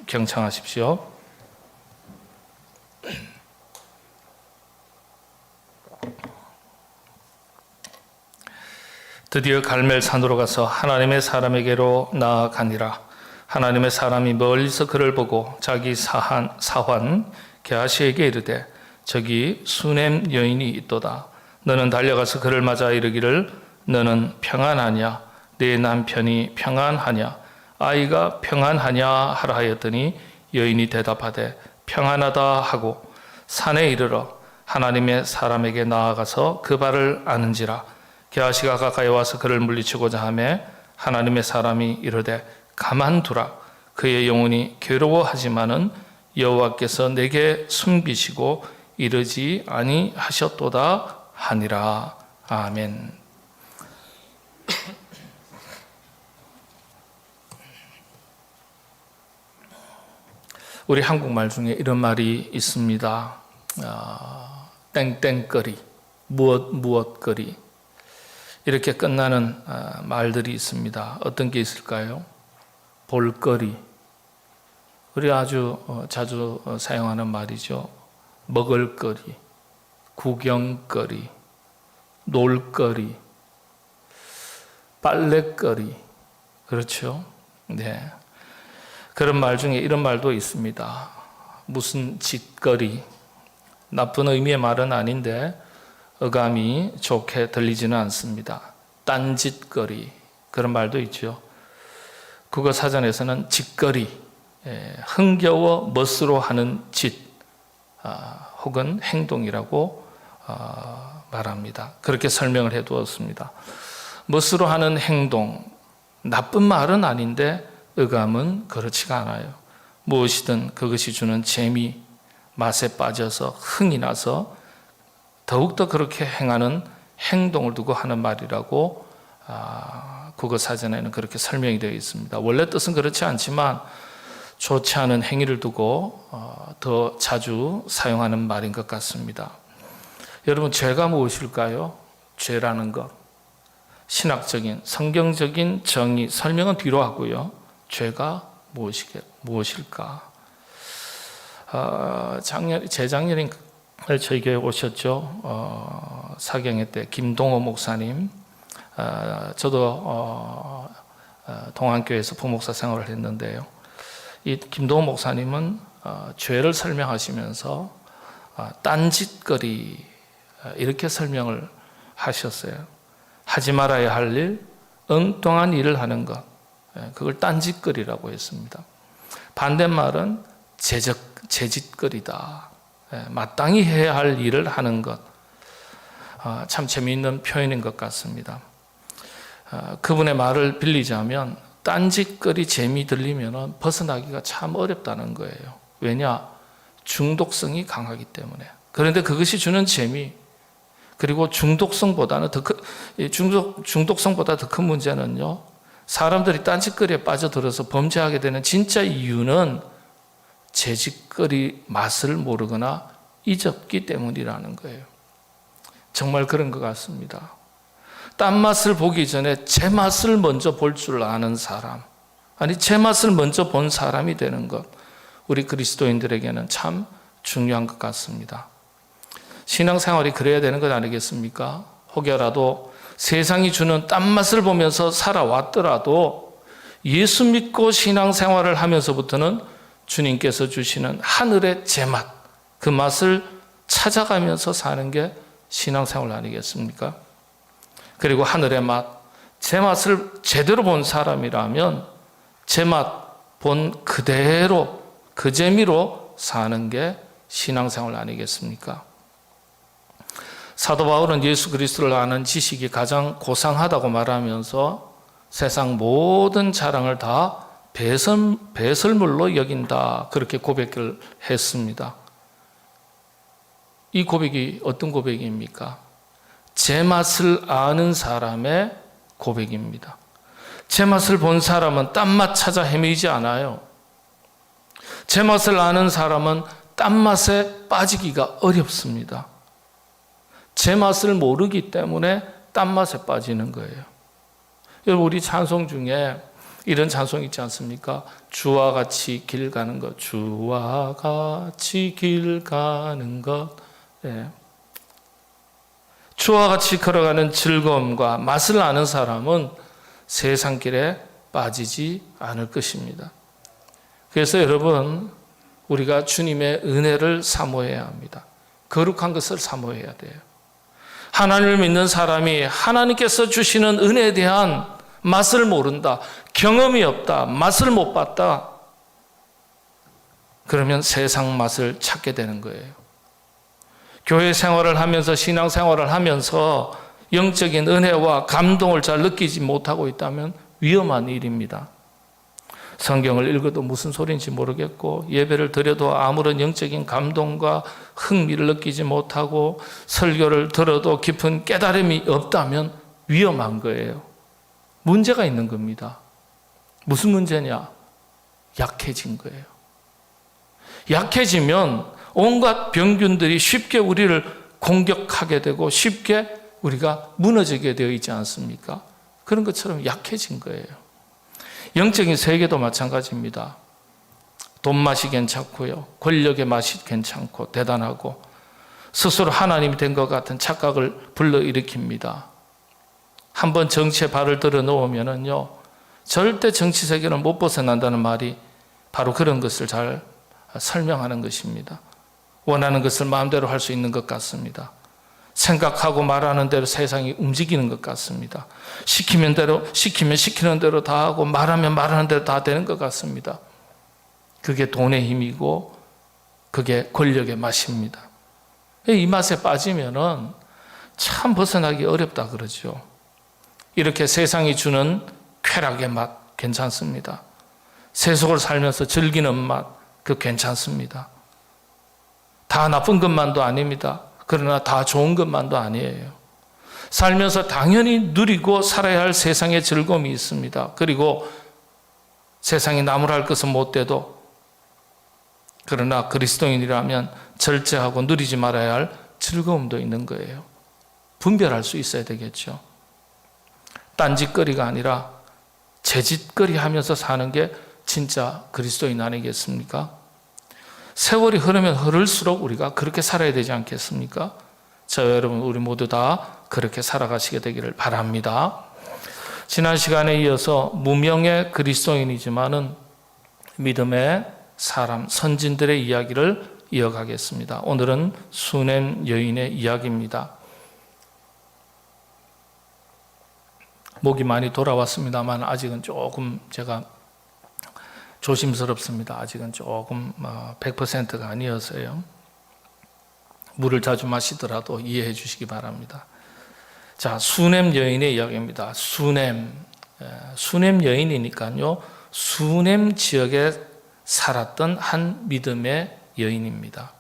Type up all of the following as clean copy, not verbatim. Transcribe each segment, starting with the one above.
경청하십시오. 드디어 갈멜산으로 가서 하나님의 사람에게로 나아가니라. 하나님의 사람이 멀리서 그를 보고 자기 사환 게하시에게 이르되 저기 수넴 여인이 있도다. 너는 달려가서 그를 맞아 이르기를 너는 평안하냐? 네 남편이 평안하냐? 아이가 평안하냐? 하라 하였더니 여인이 대답하되 평안하다 하고 산에 이르러 하나님의 사람에게 나아가서 그 발을 아는지라. 게하시가 가까이 와서 그를 물리치고자 하매 하나님의 사람이 이르되 가만두라. 그의 영혼이 괴로워하지만은 여호와께서 내게 숨기시고 이르지 아니하셨도다 하니라. 아멘. 우리 한국말 중에 이런 말이 있습니다. 땡땡거리, 무엇거리 이렇게 끝나는 말들이 있습니다. 어떤 게 있을까요? 볼거리, 우리 아주 자주 사용하는 말이죠. 먹을거리, 구경거리, 놀거리, 빨래거리, 그렇죠? 네. 그런 말 중에 이런 말도 있습니다. 무슨 짓거리, 나쁜 의미의 말은 아닌데 어감이 좋게 들리지는 않습니다. 딴짓거리, 그런 말도 있죠. 국어사전에서는 짓거리, 흥겨워 멋으로 하는 짓 혹은 행동이라고 말합니다. 그렇게 설명을 해두었습니다. 멋으로 하는 행동, 나쁜 말은 아닌데 어감은 그렇지가 않아요. 무엇이든 그것이 주는 재미, 맛에 빠져서 흥이 나서 더욱더 그렇게 행하는 행동을 두고 하는 말이라고 국어사전에는 그렇게 설명이 되어 있습니다. 원래 뜻은 그렇지 않지만 좋지 않은 행위를 두고 더 자주 사용하는 말인 것 같습니다. 여러분, 죄가 무엇일까요? 죄라는 것, 신학적인 성경적인 정의 설명은 뒤로 하고요. 죄가 무엇일까? 재작년에 저희 교회 오셨죠. 사경회 때 김동호 목사님, 저도 동안교회에서 부목사 생활을 했는데요. 이 김동호 목사님은 죄를 설명하시면서 딴짓거리 이렇게 설명을 하셨어요. 하지 말아야 할 일, 엉뚱한 일을 하는 것, 그걸 딴짓거리라고 했습니다. 반대말은 재짓거리다. 마땅히 해야 할 일을 하는 것. 참 재미있는 표현인 것 같습니다. 그분의 말을 빌리자면 딴짓거리 재미 들리면 벗어나기가 참 어렵다는 거예요. 왜냐? 중독성이 강하기 때문에. 그런데 그것이 주는 재미, 그리고 중독성보다 더 큰 문제는요, 사람들이 딴짓거리에 빠져들어서 범죄하게 되는 진짜 이유는 재짓거리 맛을 모르거나 잊었기 때문이라는 거예요. 정말 그런 것 같습니다. 딴 맛을 보기 전에 제 맛을 먼저 볼 줄 아는 사람, 아니 제 맛을 먼저 본 사람이 되는 것, 우리 그리스도인들에게는 참 중요한 것 같습니다. 신앙생활이 그래야 되는 것 아니겠습니까? 혹여라도 세상이 주는 딴 맛을 보면서 살아왔더라도 예수 믿고 신앙생활을 하면서부터는 주님께서 주시는 하늘의 제맛, 그 맛을 찾아가면서 사는 게 신앙생활 아니겠습니까? 그리고 하늘의 맛, 제 맛을 제대로 본 사람이라면 제 맛 본 그대로 그 재미로 사는 게 신앙생활 아니겠습니까? 사도 바울은 예수 그리스도를 아는 지식이 가장 고상하다고 말하면서 세상 모든 자랑을 다 배설물로 여긴다, 그렇게 고백을 했습니다. 이 고백이 어떤 고백입니까? 제 맛을 아는 사람의 고백입니다. 제 맛을 본 사람은 딴 맛 찾아 헤매지 않아요. 제 맛을 아는 사람은 딴 맛에 빠지기가 어렵습니다. 제 맛을 모르기 때문에 딴 맛에 빠지는 거예요. 여러분, 우리 찬송 중에 이런 찬송 있지 않습니까? 주와 같이 길 가는 것, 주와 같이 길 가는 것. 예. 주와 같이 걸어가는 즐거움과 맛을 아는 사람은 세상 길에 빠지지 않을 것입니다. 그래서 여러분, 우리가 주님의 은혜를 사모해야 합니다. 거룩한 것을 사모해야 돼요. 하나님을 믿는 사람이 하나님께서 주시는 은혜에 대한 맛을 모른다, 경험이 없다, 맛을 못 봤다, 그러면 세상 맛을 찾게 되는 거예요. 교회 생활을 하면서, 신앙 생활을 하면서 영적인 은혜와 감동을 잘 느끼지 못하고 있다면 위험한 일입니다. 성경을 읽어도 무슨 소리인지 모르겠고, 예배를 드려도 아무런 영적인 감동과 흥미를 느끼지 못하고, 설교를 들어도 깊은 깨달음이 없다면 위험한 거예요. 문제가 있는 겁니다. 무슨 문제냐? 약해진 거예요. 약해지면 온갖 병균들이 쉽게 우리를 공격하게 되고 쉽게 우리가 무너지게 되어 있지 않습니까? 그런 것처럼 약해진 거예요. 영적인 세계도 마찬가지입니다. 돈 맛이 괜찮고요, 권력의 맛이 괜찮고 대단하고 스스로 하나님이 된 것 같은 착각을 불러일으킵니다. 한번 정치에 발을 들어 놓으면요, 절대 정치 세계는 못 벗어난다는 말이 바로 그런 것을 잘 설명하는 것입니다. 원하는 것을 마음대로 할 수 있는 것 같습니다. 생각하고 말하는 대로 세상이 움직이는 것 같습니다. 시키면 시키는 대로 다 하고, 말하면 말하는 대로 다 되는 것 같습니다. 그게 돈의 힘이고 그게 권력의 맛입니다. 이 맛에 빠지면은 참 벗어나기 어렵다 그러죠. 이렇게 세상이 주는 쾌락의 맛 괜찮습니다. 세속을 살면서 즐기는 맛, 그 괜찮습니다. 다 나쁜 것만도 아닙니다. 그러나 다 좋은 것만도 아니에요. 살면서 당연히 누리고 살아야 할 세상의 즐거움이 있습니다. 그리고 세상이 나무랄 것은 못 돼도, 그러나 그리스도인이라면 절제하고 누리지 말아야 할 즐거움도 있는 거예요. 분별할 수 있어야 되겠죠. 딴짓거리가 아니라 제짓거리 하면서 사는 게 진짜 그리스도인 아니겠습니까? 세월이 흐르면 흐를수록 우리가 그렇게 살아야 되지 않겠습니까? 저와 여러분, 우리 모두 다 그렇게 살아가시게 되기를 바랍니다. 지난 시간에 이어서 무명의 그리스도인이지만은 믿음의 사람, 선진들의 이야기를 이어가겠습니다. 오늘은 수넴 여인의 이야기입니다. 목이 많이 돌아왔습니다만 아직은 조금 제가 조심스럽습니다. 아직은 조금 100%가 아니어서요. 물을 자주 마시더라도 이해해 주시기 바랍니다. 자, 수넴 여인의 이야기입니다. 수넴 여인이니까요, 수넴 지역에 살았던 한 믿음의 여인입니다.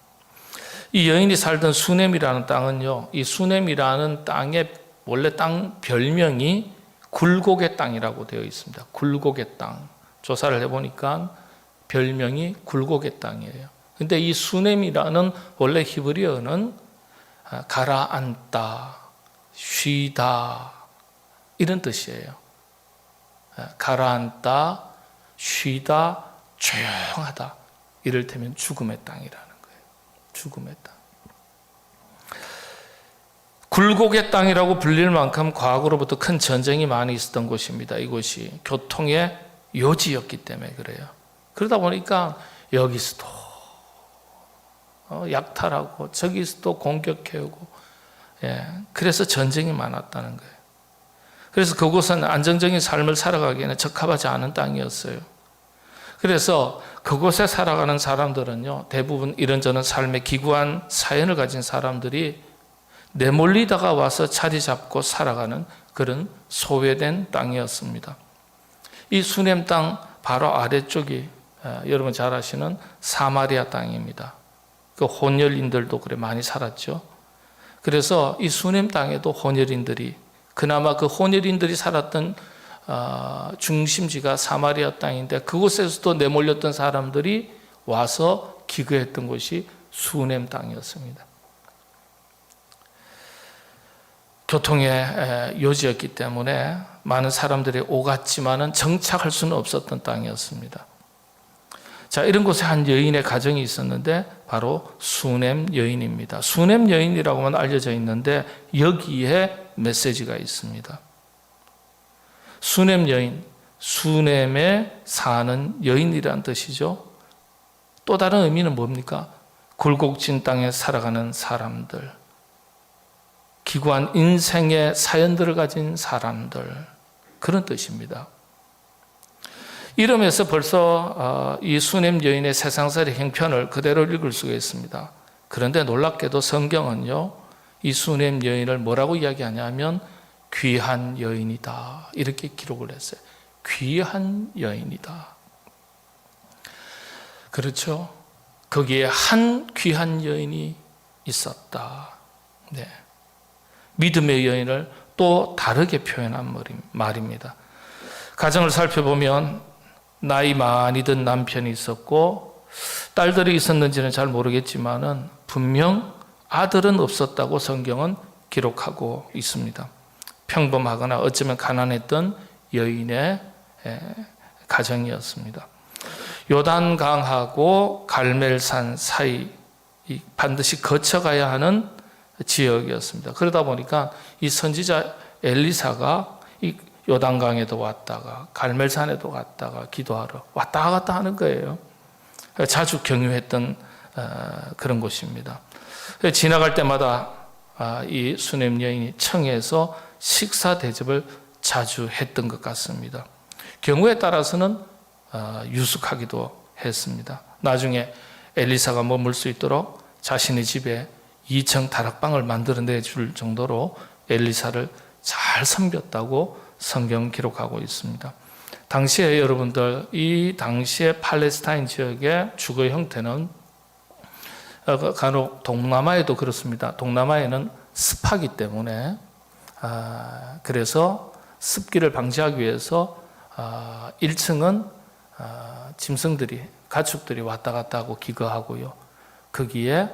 이 여인이 살던 수넴이라는 땅은요, 이 수넴이라는 땅의 원래 땅 별명이 굴곡의 땅이라고 되어 있습니다. 굴곡의 땅. 조사를 해보니까 별명이 굴곡의 땅이에요. 근데 이 수넴이라는 원래 히브리어는 가라앉다, 쉬다, 이런 뜻이에요. 가라앉다, 쉬다, 조용하다. 이를테면 죽음의 땅이라는 거예요. 죽음의 땅. 굴곡의 땅이라고 불릴 만큼 과거로부터 큰 전쟁이 많이 있었던 곳입니다. 이곳이 교통의 요지였기 때문에 그래요. 그러다 보니까 여기서도 약탈하고 저기서도 공격해오고, 그래서 전쟁이 많았다는 거예요. 그래서 그곳은 안정적인 삶을 살아가기에는 적합하지 않은 땅이었어요. 그래서 그곳에 살아가는 사람들은요, 대부분 이런저런 삶의 기구한 사연을 가진 사람들이 내몰리다가 와서 자리 잡고 살아가는 그런 소외된 땅이었습니다. 이 수넴 땅 바로 아래쪽이 여러분 잘 아시는 사마리아 땅입니다. 그 혼혈인들도 그래 많이 살았죠. 그래서 이 수넴 땅에도 혼혈인들이, 그나마 그 혼혈인들이 살았던 중심지가 사마리아 땅인데, 그곳에서도 내몰렸던 사람들이 와서 기거했던 곳이 수넴 땅이었습니다. 교통의 요지였기 때문에 많은 사람들이 오갔지만은 정착할 수는 없었던 땅이었습니다. 자, 이런 곳에 한 여인의 가정이 있었는데 바로 수넴 여인입니다. 수넴 여인이라고만 알려져 있는데 여기에 메시지가 있습니다. 수넴 여인, 수넴에 사는 여인이라는 뜻이죠. 또 다른 의미는 뭡니까? 굴곡진 땅에 살아가는 사람들, 기구한 인생의 사연들을 가진 사람들, 그런 뜻입니다. 이름에서 벌써 이 수넴 여인의 세상살이 형편을 그대로 읽을 수가 있습니다. 그런데 놀랍게도 성경은요, 이 수넴 여인을 뭐라고 이야기하냐면 귀한 여인이다, 이렇게 기록을 했어요. 귀한 여인이다. 그렇죠? 거기에 한 귀한 여인이 있었다. 네. 믿음의 여인을 또 다르게 표현한 말입니다. 가정을 살펴보면 나이 많이 든 남편이 있었고 딸들이 있었는지는 잘 모르겠지만은 분명 아들은 없었다고 성경은 기록하고 있습니다. 평범하거나 어쩌면 가난했던 여인의 가정이었습니다. 요단강하고 갈멜산 사이 반드시 거쳐가야 하는 지역이었습니다. 그러다 보니까 이 선지자 엘리사가 이 요단강에도 왔다가 갈멜산에도 갔다가 기도하러 왔다 갔다 하는 거예요. 자주 경유했던 그런 곳입니다. 지나갈 때마다 이 수넴 여인이 청해서 식사 대접을 자주 했던 것 같습니다. 경우에 따라서는 유숙하기도 했습니다. 나중에 엘리사가 머물 수 있도록 자신의 집에 2층 다락방을 만들어내 줄 정도로 엘리사를 잘 섬겼다고 성경 기록하고 있습니다. 당시에 여러분들, 이 당시에 팔레스타인 지역의 주거 형태는 간혹 동남아에도 그렇습니다. 동남아에는 습하기 때문에 그래서 습기를 방지하기 위해서 1층은 짐승들이, 가축들이 왔다 갔다 하고 기거하고요. 거기에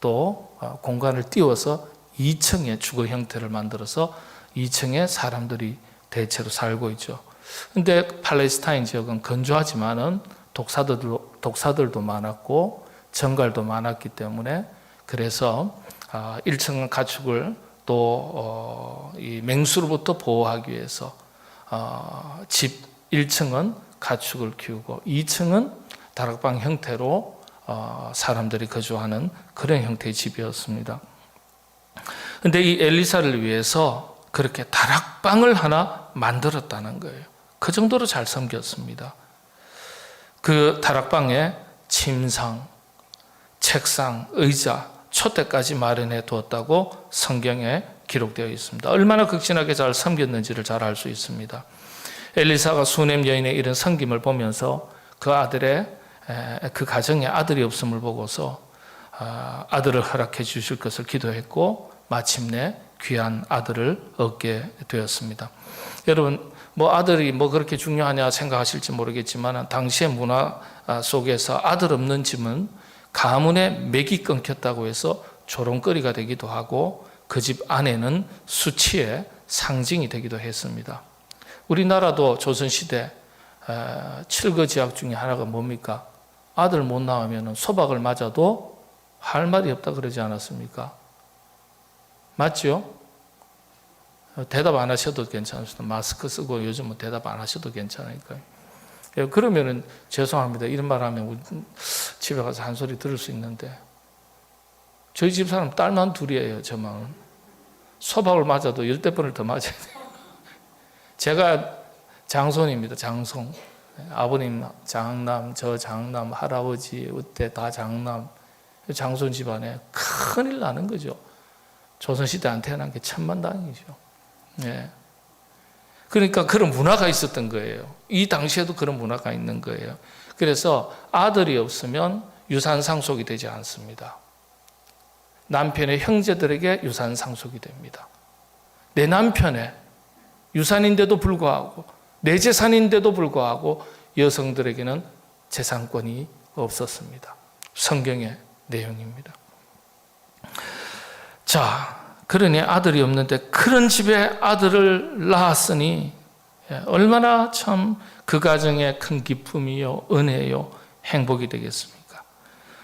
또 공간을 띄워서 2층의 주거 형태를 만들어서 2층에 사람들이 대체로 살고 있죠. 근데 팔레스타인 지역은 건조하지만은 독사들도 많았고 정갈도 많았기 때문에 그래서 1층은 가축을 또 이 맹수로부터 보호하기 위해서 집 1층은 가축을 키우고 2층은 다락방 형태로 사람들이 거주하는 그런 형태의 집이었습니다. 그런데 이 엘리사를 위해서 그렇게 다락방을 하나 만들었다는 거예요. 그 정도로 잘 섬겼습니다. 그 다락방에 침상, 책상, 의자, 촛대까지 마련해 두었다고 성경에 기록되어 있습니다. 얼마나 극진하게 잘 섬겼는지를 잘 알 수 있습니다. 엘리사가 수넴 여인의 이런 섬김을 보면서 그 아들의 그 가정에 아들이 없음을 보고서 아들을 허락해 주실 것을 기도했고 마침내 귀한 아들을 얻게 되었습니다. 여러분, 아들이 그렇게 중요하냐 생각하실지 모르겠지만 당시의 문화 속에서 아들 없는 집은 가문의 맥이 끊겼다고 해서 조롱거리가 되기도 하고 그 집 아내는 수치의 상징이 되기도 했습니다. 우리나라도 조선시대 7거지약 중에 하나가 뭡니까? 아들 못 낳으면 소박을 맞아도 할 말이 없다 그러지 않았습니까? 맞죠? 대답 안 하셔도 괜찮습니다. 마스크 쓰고 요즘은 대답 안 하셔도 괜찮으니까요. 그러면은 죄송합니다. 이런 말 하면 집에 가서 한 소리 들을 수 있는데 저희 집 사람 딸만 둘이에요. 저만 소박을 맞아도 10대번을 더 맞아야 돼요. 제가 장손입니다. 장손. 아버님 장남, 저 장남, 할아버지 그때 다 장남. 장손 집안에 큰일 나는 거죠. 조선시대 안 태어난 게 천만다행이죠. 네. 그러니까 그런 문화가 있었던 거예요. 이 당시에도 그런 문화가 있는 거예요. 그래서 아들이 없으면 유산 상속이 되지 않습니다. 남편의 형제들에게 유산 상속이 됩니다. 내 남편의 유산인데도 불구하고 내 재산인데도 불구하고 여성들에게는 재산권이 없었습니다. 성경의 내용입니다. 자, 그러니 아들이 없는데 그런 집에 아들을 낳았으니 얼마나 참 그 가정에 큰 기쁨이요, 은혜요, 행복이 되겠습니까?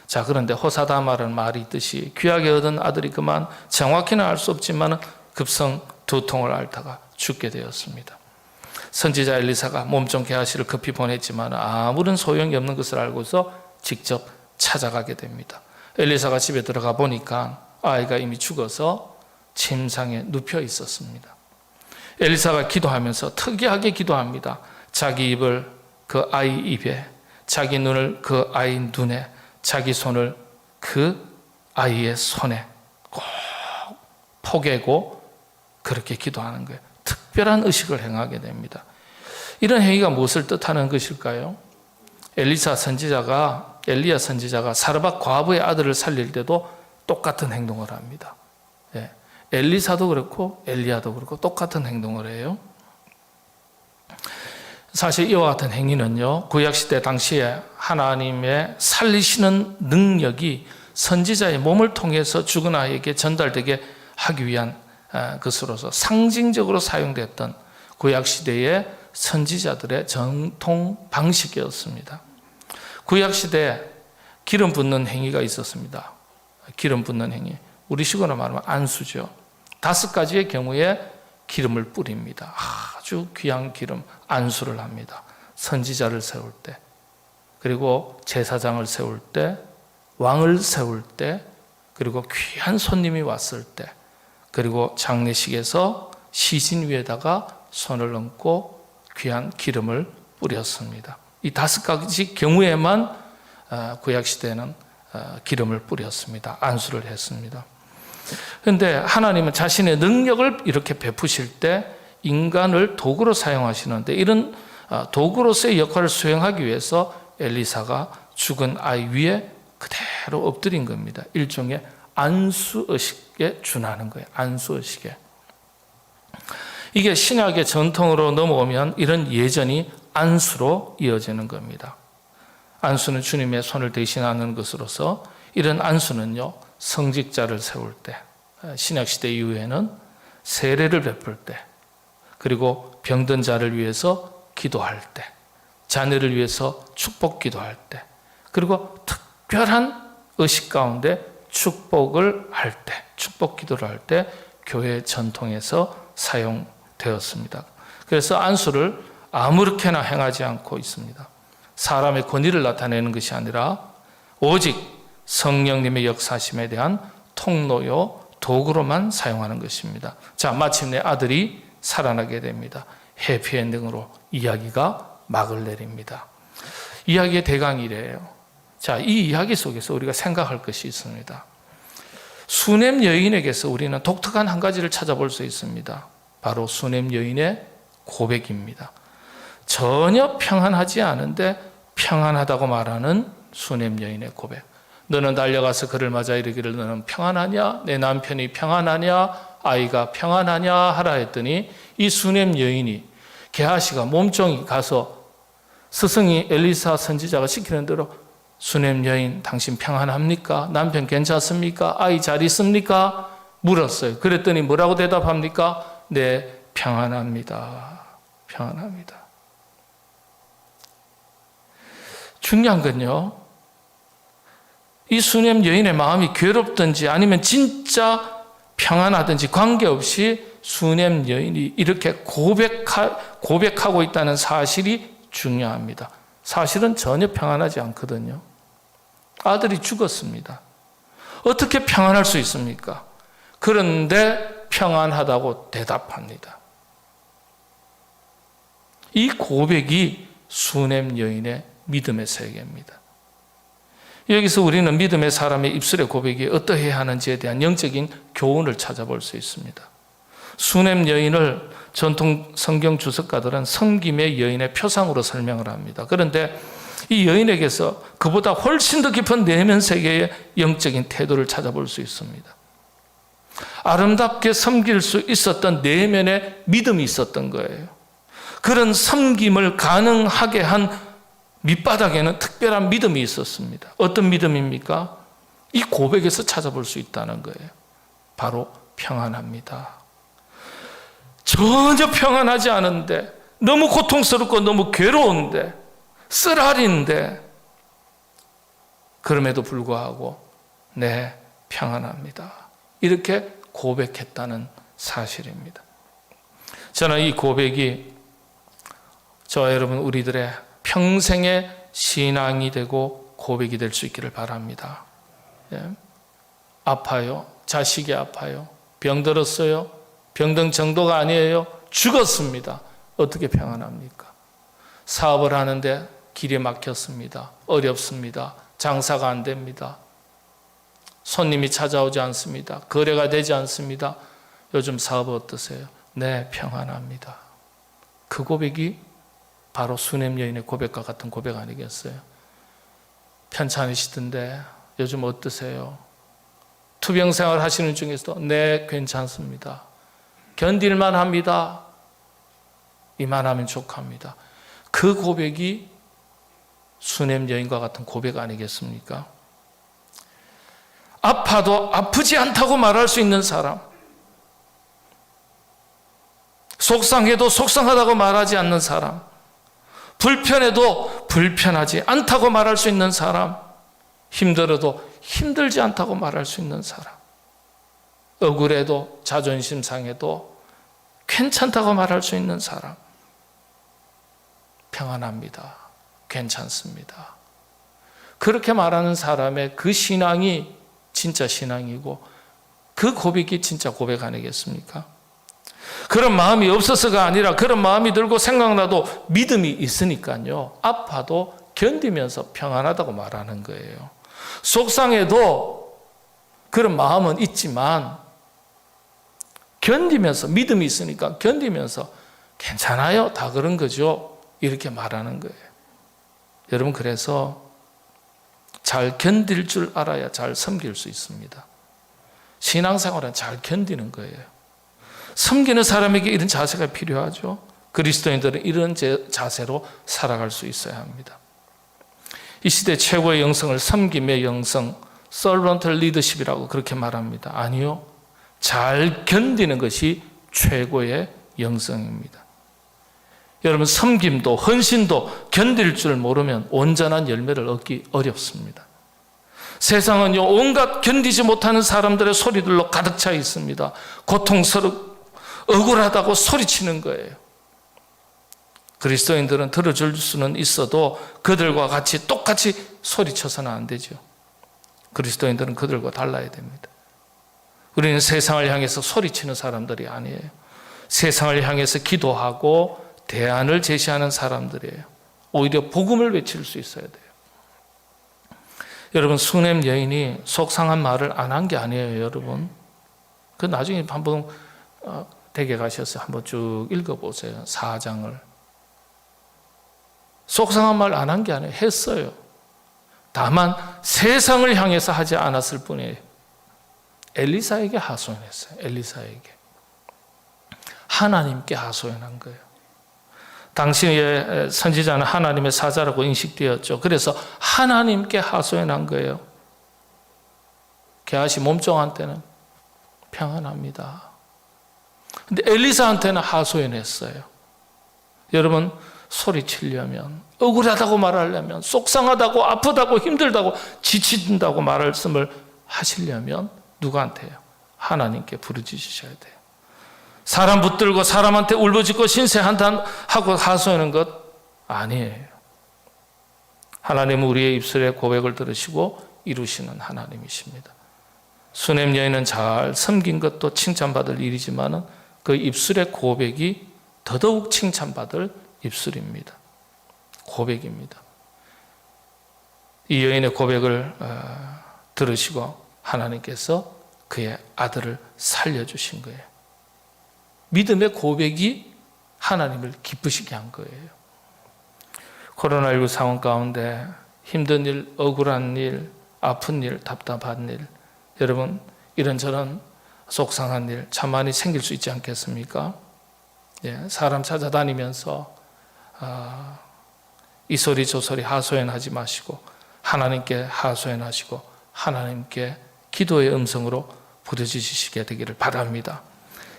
자, 그런데 호사다마라는 말이 있듯이 귀하게 얻은 아들이 그만 정확히는 알 수 없지만 급성 두통을 앓다가 죽게 되었습니다. 선지자 엘리사가 몸종 게하시를 급히 보냈지만 아무런 소용이 없는 것을 알고서 직접 찾아가게 됩니다. 엘리사가 집에 들어가 보니까 아이가 이미 죽어서 침상에 눕혀 있었습니다. 엘리사가 기도하면서 특이하게 기도합니다. 자기 입을 그 아이 입에, 자기 눈을 그 아이 눈에, 자기 손을 그 아이의 손에 꼭 포개고 그렇게 기도하는 거예요. 특별한 의식을 행하게 됩니다. 이런 행위가 무엇을 뜻하는 것일까요? 엘리야 선지자가 사르밧 과부의 아들을 살릴 때도 똑같은 행동을 합니다. 엘리사도 그렇고 엘리야도 그렇고 똑같은 행동을 해요. 사실 이와 같은 행위는요, 구약시대 당시에 하나님의 살리시는 능력이 선지자의 몸을 통해서 죽은 아이에게 전달되게 하기 위한 것으로서 상징적으로 사용됐던 구약시대의 선지자들의 정통 방식이었습니다. 구약시대에 기름 붓는 행위가 있었습니다. 기름 붓는 행위, 우리식으로 말하면 안수죠. 5가지의 경우에 기름을 뿌립니다. 아주 귀한 기름, 안수를 합니다. 선지자를 세울 때, 그리고 제사장을 세울 때, 왕을 세울 때, 그리고 귀한 손님이 왔을 때, 그리고 장례식에서 시신 위에다가 손을 얹고 귀한 기름을 뿌렸습니다. 이 5가지 경우에만 구약시대는 기름을 뿌렸습니다. 안수를 했습니다. 그런데 하나님은 자신의 능력을 이렇게 베푸실 때 인간을 도구로 사용하시는데, 이런 도구로서의 역할을 수행하기 위해서 엘리사가 죽은 아이 위에 그대로 엎드린 겁니다. 일종의 안수의식에 준하는 거예요. 안수의식에. 이게 신약의 전통으로 넘어오면 이런 예전이 안수로 이어지는 겁니다. 안수는 주님의 손을 대신하는 것으로서, 이런 안수는요, 성직자를 세울 때, 신약시대 이후에는 세례를 베풀 때, 그리고 병든 자를 위해서 기도할 때, 자녀를 위해서 축복 기도할 때, 그리고 특별한 의식 가운데 축복을 할 때, 축복 기도를 할 때 교회 전통에서 사용되었습니다. 그래서 안수를 아무렇게나 행하지 않고 있습니다. 사람의 권위를 나타내는 것이 아니라 오직 성령님의 역사심에 대한 통로요, 도구로만 사용하는 것입니다. 자, 마침내 아들이 살아나게 됩니다. 해피엔딩으로 이야기가 막을 내립니다. 이야기의 대강이 이래요. 자, 이 이야기 속에서 우리가 생각할 것이 있습니다. 수넴 여인에게서 우리는 독특한 한 가지를 찾아볼 수 있습니다. 바로 수넴 여인의 고백입니다. 전혀 평안하지 않은데 평안하다고 말하는 수넴 여인의 고백. 너는 달려가서 그를 맞아 이르기를 너는 평안하냐? 내 남편이 평안하냐? 아이가 평안하냐? 하라 했더니 이 수넴 여인이, 게하시가 몸종이 가서 스승이 엘리사 선지자가 시키는 대로 수넴 여인 당신 평안합니까? 남편 괜찮습니까? 아이 잘 있습니까? 물었어요. 그랬더니 뭐라고 대답합니까? 네, 평안합니다. 평안합니다. 중요한 건요, 이 수넴 여인의 마음이 괴롭든지 아니면 진짜 평안하든지 관계없이 수넴 여인이 이렇게 고백하고 있다는 사실이 중요합니다. 사실은 전혀 평안하지 않거든요. 아들이 죽었습니다. 어떻게 평안할 수 있습니까? 그런데 평안하다고 대답합니다. 이 고백이 수넴 여인의 믿음의 세계입니다. 여기서 우리는 믿음의 사람의 입술의 고백이 어떠해야 하는지에 대한 영적인 교훈을 찾아볼 수 있습니다. 수넴 여인을 전통 성경 주석가들은 섬김의 여인의 표상으로 설명을 합니다. 그런데 이 여인에게서 그보다 훨씬 더 깊은 내면 세계의 영적인 태도를 찾아볼 수 있습니다. 아름답게 섬길 수 있었던 내면의 믿음이 있었던 거예요. 그런 섬김을 가능하게 한 밑바닥에는 특별한 믿음이 있었습니다. 어떤 믿음입니까? 이 고백에서 찾아볼 수 있다는 거예요. 바로 평안합니다. 전혀 평안하지 않은데, 너무 고통스럽고 너무 괴로운데, 쓰라린데, 그럼에도 불구하고 네, 평안합니다. 이렇게 고백했다는 사실입니다. 저는 이 고백이 저와 여러분 우리들의 평생의 신앙이 되고 고백이 될 수 있기를 바랍니다. 예. 아파요. 자식이 아파요. 병들었어요. 병든 정도가 아니에요. 죽었습니다. 어떻게 평안합니까? 사업을 하는데 길이 막혔습니다. 어렵습니다. 장사가 안 됩니다. 손님이 찾아오지 않습니다. 거래가 되지 않습니다. 요즘 사업 어떠세요? 네, 평안합니다. 그 고백이 바로 수냄 여인의 고백과 같은 고백 아니겠어요? 편찮으시던데 요즘 어떠세요? 투병 생활 하시는 중에서도 네, 괜찮습니다. 견딜만 합니다. 이만하면 족합니다. 그 고백이 수냄 여인과 같은 고백 아니겠습니까? 아파도 아프지 않다고 말할 수 있는 사람, 속상해도 속상하다고 말하지 않는 사람, 불편해도 불편하지 않다고 말할 수 있는 사람, 힘들어도 힘들지 않다고 말할 수 있는 사람, 억울해도 자존심 상해도 괜찮다고 말할 수 있는 사람, 평안합니다. 괜찮습니다. 그렇게 말하는 사람의 그 신앙이 진짜 신앙이고 그 고백이 진짜 고백 아니겠습니까? 그런 마음이 없어서가 아니라 그런 마음이 들고 생각나도 믿음이 있으니까요. 아파도 견디면서 평안하다고 말하는 거예요. 속상해도 그런 마음은 있지만 견디면서, 믿음이 있으니까 견디면서 괜찮아요. 다 그런 거죠. 이렇게 말하는 거예요. 여러분, 그래서 잘 견딜 줄 알아야 잘 섬길 수 있습니다. 신앙생활은 잘 견디는 거예요. 섬기는 사람에게 이런 자세가 필요하죠. 그리스도인들은 이런 자세로 살아갈 수 있어야 합니다. 이 시대 최고의 영성을 섬김의 영성, servant leadership이라고 그렇게 말합니다. 아니요, 잘 견디는 것이 최고의 영성입니다. 여러분, 섬김도 헌신도 견딜 줄 모르면 온전한 열매를 얻기 어렵습니다. 세상은요, 온갖 견디지 못하는 사람들의 소리들로 가득 차 있습니다. 고통스럽고 억울하다고 소리치는 거예요. 그리스도인들은 들어줄 수는 있어도 그들과 같이 똑같이 소리쳐서는 안 되죠. 그리스도인들은 그들과 달라야 됩니다. 우리는 세상을 향해서 소리치는 사람들이 아니에요. 세상을 향해서 기도하고 대안을 제시하는 사람들이에요. 오히려 복음을 외칠 수 있어야 돼요. 여러분, 수냄 여인이 속상한 말을 안 한 게 아니에요, 여러분. 그 나중에 한번 댁에 가셔서 한번 쭉 읽어보세요, 4장을. 속상한 말 안 한 게 아니에요. 했어요. 다만 세상을 향해서 하지 않았을 뿐이에요. 엘리사에게 하소연했어요. 엘리사에게. 하나님께 하소연한 거예요. 당시의 선지자는 하나님의 사자라고 인식되었죠. 그래서 하나님께 하소연한 거예요. 게하시 몸종한테는 평안합니다. 근데 엘리사한테는 하소연했어요. 여러분, 소리치려면, 억울하다고 말하려면, 속상하다고, 아프다고, 힘들다고, 지친다고 말씀을 하시려면 누구한테요? 하나님께 부르짖으셔야 돼요. 사람 붙들고 사람한테 울부짖고 신세한탄 하고 하소연하는 것 아니에요. 하나님은 우리의 입술의 고백을 들으시고 이루시는 하나님이십니다. 수냄 여인은 잘 섬긴 것도 칭찬받을 일이지만 그 입술의 고백이 더더욱 칭찬받을 입술입니다. 고백입니다. 이 여인의 고백을 들으시고 하나님께서 그의 아들을 살려주신 거예요. 믿음의 고백이 하나님을 기쁘시게 한 거예요. 코로나19 상황 가운데 힘든 일, 억울한 일, 아픈 일, 답답한 일, 여러분, 이런저런 속상한 일 참 많이 생길 수 있지 않겠습니까? 예, 사람 찾아다니면서 이 소리 저 소리 하소연하지 마시고 하나님께 하소연하시고 하나님께 기도의 음성으로 부르짖으시게 되기를 바랍니다.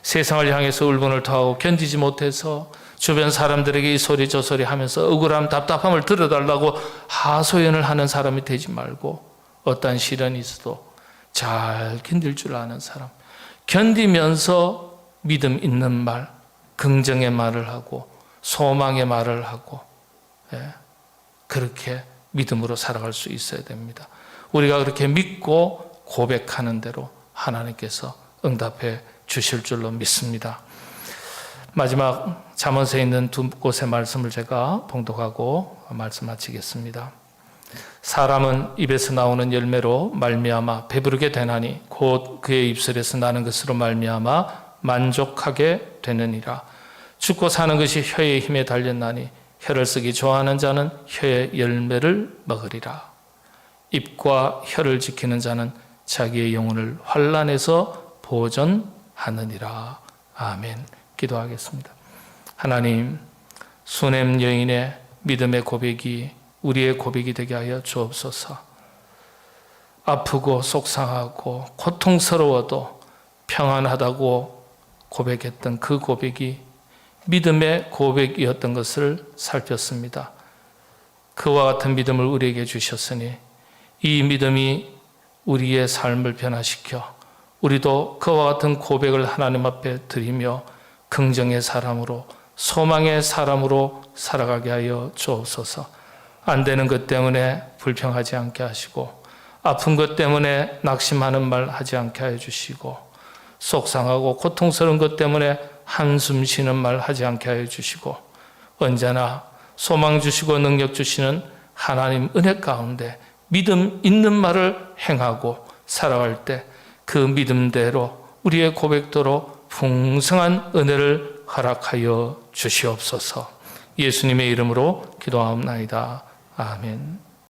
세상을 향해서 울분을 토하고 견디지 못해서 주변 사람들에게 이 소리 저 소리 하면서 억울함 답답함을 들어달라고 하소연을 하는 사람이 되지 말고, 어떠한 시련이 있어도 잘 견딜 줄 아는 사람, 견디면서 믿음 있는 말, 긍정의 말을 하고 소망의 말을 하고, 그렇게 믿음으로 살아갈 수 있어야 됩니다. 우리가 그렇게 믿고 고백하는 대로 하나님께서 응답해 주실 줄로 믿습니다. 마지막 잠언서에 있는 두 곳의 말씀을 제가 봉독하고 말씀 마치겠습니다. 사람은 입에서 나오는 열매로 말미암아 배부르게 되나니 곧 그의 입술에서 나는 것으로 말미암아 만족하게 되느니라. 죽고 사는 것이 혀의 힘에 달렸나니 혀를 쓰기 좋아하는 자는 혀의 열매를 먹으리라. 입과 혀를 지키는 자는 자기의 영혼을 환난에서 보전하느니라. 아멘. 기도하겠습니다. 하나님, 수넴 여인의 믿음의 고백이 우리의 고백이 되게 하여 주옵소서. 아프고 속상하고 고통스러워도 평안하다고 고백했던 그 고백이 믿음의 고백이었던 것을 살폈습니다. 그와 같은 믿음을 우리에게 주셨으니 이 믿음이 우리의 삶을 변화시켜 우리도 그와 같은 고백을 하나님 앞에 드리며 긍정의 사람으로, 소망의 사람으로 살아가게 하여 주옵소서. 안 되는 것 때문에 불평하지 않게 하시고, 아픈 것 때문에 낙심하는 말 하지 않게 하여 주시고, 속상하고 고통스러운 것 때문에 한숨 쉬는 말 하지 않게 하여 주시고, 언제나 소망 주시고 능력 주시는 하나님 은혜 가운데 믿음 있는 말을 행하고 살아갈 때 그 믿음대로 우리의 고백대로 풍성한 은혜를 허락하여 주시옵소서. 예수님의 이름으로 기도하옵나이다. 아멘.